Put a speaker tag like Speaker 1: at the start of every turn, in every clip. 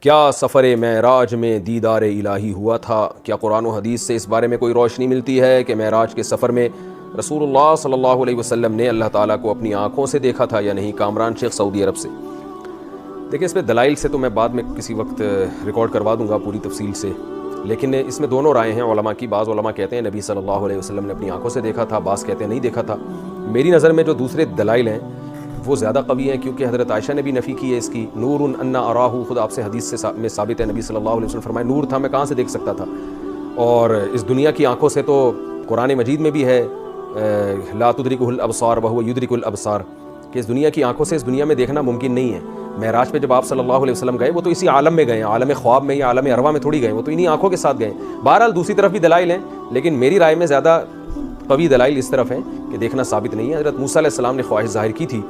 Speaker 1: کیا سفر معراج میں دیدار الہی ہوا تھا؟ کیا قرآن و حدیث سے اس بارے میں کوئی روشنی ملتی ہے کہ معراج کے سفر میں رسول اللہ صلی اللہ علیہ وسلم نے اللہ تعالیٰ کو اپنی آنکھوں سے دیکھا تھا یا نہیں؟ کامران شیخ، سعودی عرب سے۔ دیکھیں، اس میں دلائل سے تو میں بعد میں کسی وقت ریکارڈ کروا دوں گا پوری تفصیل سے، لیکن اس میں دونوں رائے ہیں علماء کی۔ بعض علماء کہتے ہیں نبی صلی اللہ علیہ وسلم نے اپنی آنکھوں سے دیکھا تھا، بعض کہتے ہیں نہیں دیکھا تھا۔ میری نظر میں جو دوسرے دلائل ہیں وہ زیادہ قوی ہیں، کیونکہ حضرت عائشہ نے بھی نفی کی ہے اس کی۔ نور انا اراہ، خود آپ سے حدیث سے میں ثابت ہے، نبی صلی اللہ علیہ وسلم فرمائے نور تھا، میں کہاں سے دیکھ سکتا تھا؟ اور اس دنیا کی آنکھوں سے تو قرآن مجید میں بھی ہے لا تدرکہ الابصار وہو یدرک الابصار، کہ اس دنیا کی آنکھوں سے اس دنیا میں دیکھنا ممکن نہیں ہے۔ معراج پہ جب آپ صلی اللہ علیہ وسلم گئے، وہ تو اسی عالم میں گئے ہیں، عالم خواب میں یا عالم ارواح میں تھوڑی گئے، وہ تو انہی آنکھوں کے ساتھ گئے۔ بہرحال دوسری طرف بھی دلائل ہیں، لیکن میری رائے میں زیادہ قوی دلائل اس طرف ہیں کہ دیکھنا ثابت نہیں ہے۔ حضرت موسیٰ علیہ السلام نے خواہش ظاہر کی تھی،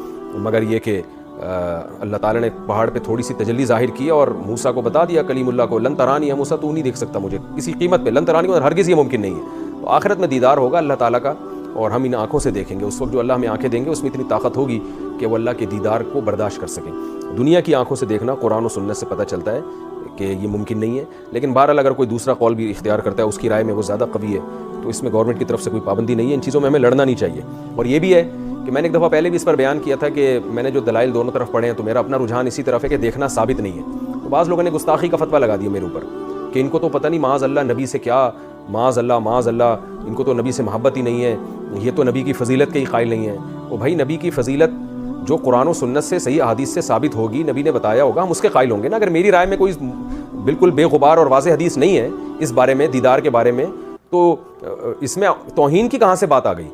Speaker 1: مگر یہ کہ اللہ تعالیٰ نے پہاڑ پہ تھوڑی سی تجلی ظاہر کی اور موسیٰ کو بتا دیا، کلیم اللہ کو، لن ترانی یا موسیٰ تو نہیں دیکھ سکتا مجھے کسی قیمت پہ، لن ترانی کو ہرگز یہ ممکن نہیں ہے۔ تو آخرت میں دیدار ہوگا اللہ تعالیٰ کا اور ہم ان آنکھوں سے دیکھیں گے۔ اس وقت جو اللہ ہمیں آنکھیں دیں گے اس میں اتنی طاقت ہوگی کہ وہ اللہ کے دیدار کو برداشت کر سکیں۔ دنیا کی آنکھوں سے دیکھنا قرآن و سنت سے پتہ چلتا ہے کہ یہ ممکن نہیں ہے، لیکن بہرحال اگر کوئی دوسرا قول بھی اختیار کرتا ہے، اس کی رائے میں وہ زیادہ قوی ہے، تو اس میں گورنمنٹ کی طرف سے کوئی پابندی نہیں ہے۔ ان چیزوں میں ہمیں لڑنا نہیں چاہیے۔ اور یہ بھی ہے کہ میں نے ایک دفعہ پہلے بھی اس پر بیان کیا تھا کہ میں نے جو دلائل دونوں طرف پڑھے ہیں تو میرا اپنا رجحان اسی طرف ہے کہ دیکھنا ثابت نہیں ہے۔ تو بعض لوگوں نے گستاخی کا فتویٰ لگا دیا میرے اوپر کہ ان کو تو پتہ نہیں معاذ اللہ نبی سے کیا، معاذ اللہ ان کو تو نبی سے محبت ہی نہیں ہے، یہ تو نبی کی فضیلت کے ہی قائل نہیں ہیں۔ وہ بھائی، نبی کی فضیلت جو قرآن و سنت سے صحیح احادیث سے ثابت ہوگی، نبی نے بتایا ہوگا، ہم اس کے قائل ہوں گے نا۔ اگر میری رائے میں کوئی بالکل بے غبار اور واضح حدیث نہیں ہے اس بارے میں، دیدار کے بارے میں، تو اس میں توہین کی کہاں سے بات آ گئی؟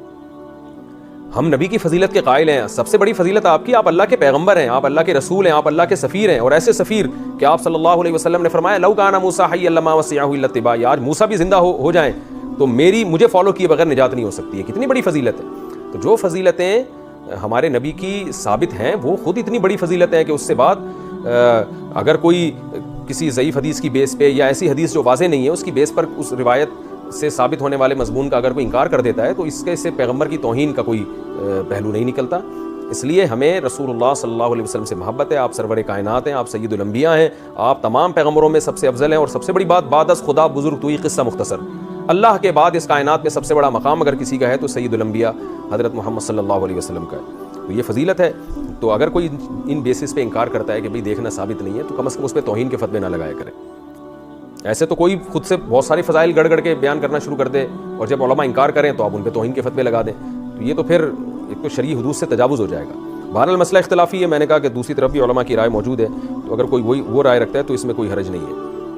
Speaker 1: ہم نبی کی فضیلت کے قائل ہیں۔ سب سے بڑی فضیلت آپ کی، آپ اللہ کے پیغمبر ہیں، آپ اللہ کے رسول ہیں، آپ اللہ کے سفیر ہیں، اور ایسے سفیر کہ آپ صلی اللہ علیہ وسلم نے فرمایا لو کان موسیٰ حیا لما وسعہ الا اتباع، آج موسیٰ بھی زندہ ہو جائیں تو مجھے فالو کیے بغیر نجات نہیں ہو سکتی ہے۔ کتنی بڑی فضیلت ہے۔ تو جو فضیلتیں ہمارے نبی کی ثابت ہیں وہ خود اتنی بڑی فضیلت ہے کہ اس سے بعد اگر کوئی کسی ضعیف حدیث کی بیس پہ یا ایسی حدیث جو واضح نہیں ہے اس کی بیس پر اس روایت سے ثابت ہونے والے مضمون کا اگر کوئی انکار کر دیتا ہے تو اس سے پیغمبر کی توہین کا کوئی پہلو نہیں نکلتا۔ اس لیے ہمیں رسول اللہ صلی اللہ علیہ وسلم سے محبت ہے۔ آپ سرور کائنات ہیں، آپ سید الانبیاء ہیں، آپ تمام پیغمبروں میں سب سے افضل ہیں، اور سب سے بڑی بات، بعد از خدا بزرگ تو ہی قصہ مختصر، اللہ کے بعد اس کائنات میں سب سے بڑا مقام اگر کسی کا ہے تو سید الانبیاء حضرت محمد صلی اللہ علیہ وسلم کا ہے۔ تو یہ فضیلت ہے۔ تو اگر کوئی ان بیسس پہ انکار کرتا ہے کہ بھئی دیکھنا ثابت نہیں ہے تو کم از کم اس پہ توہین کے فتوے نہ لگایا کرے۔ ایسے تو کوئی خود سے بہت سارے فضائل گڑ کے بیان کرنا شروع کر دے، اور جب علماء انکار کریں تو آپ ان پہ توہین کے فتوے لگا دیں، تو یہ تو پھر ایک تو شرعی حدود سے تجاوز ہو جائے گا۔ بہرحال مسئلہ اختلافی ہے، میں نے کہا کہ دوسری طرف بھی علماء کی رائے موجود ہے، تو اگر کوئی وہ رائے رکھتا ہے تو اس میں کوئی حرج نہیں ہے۔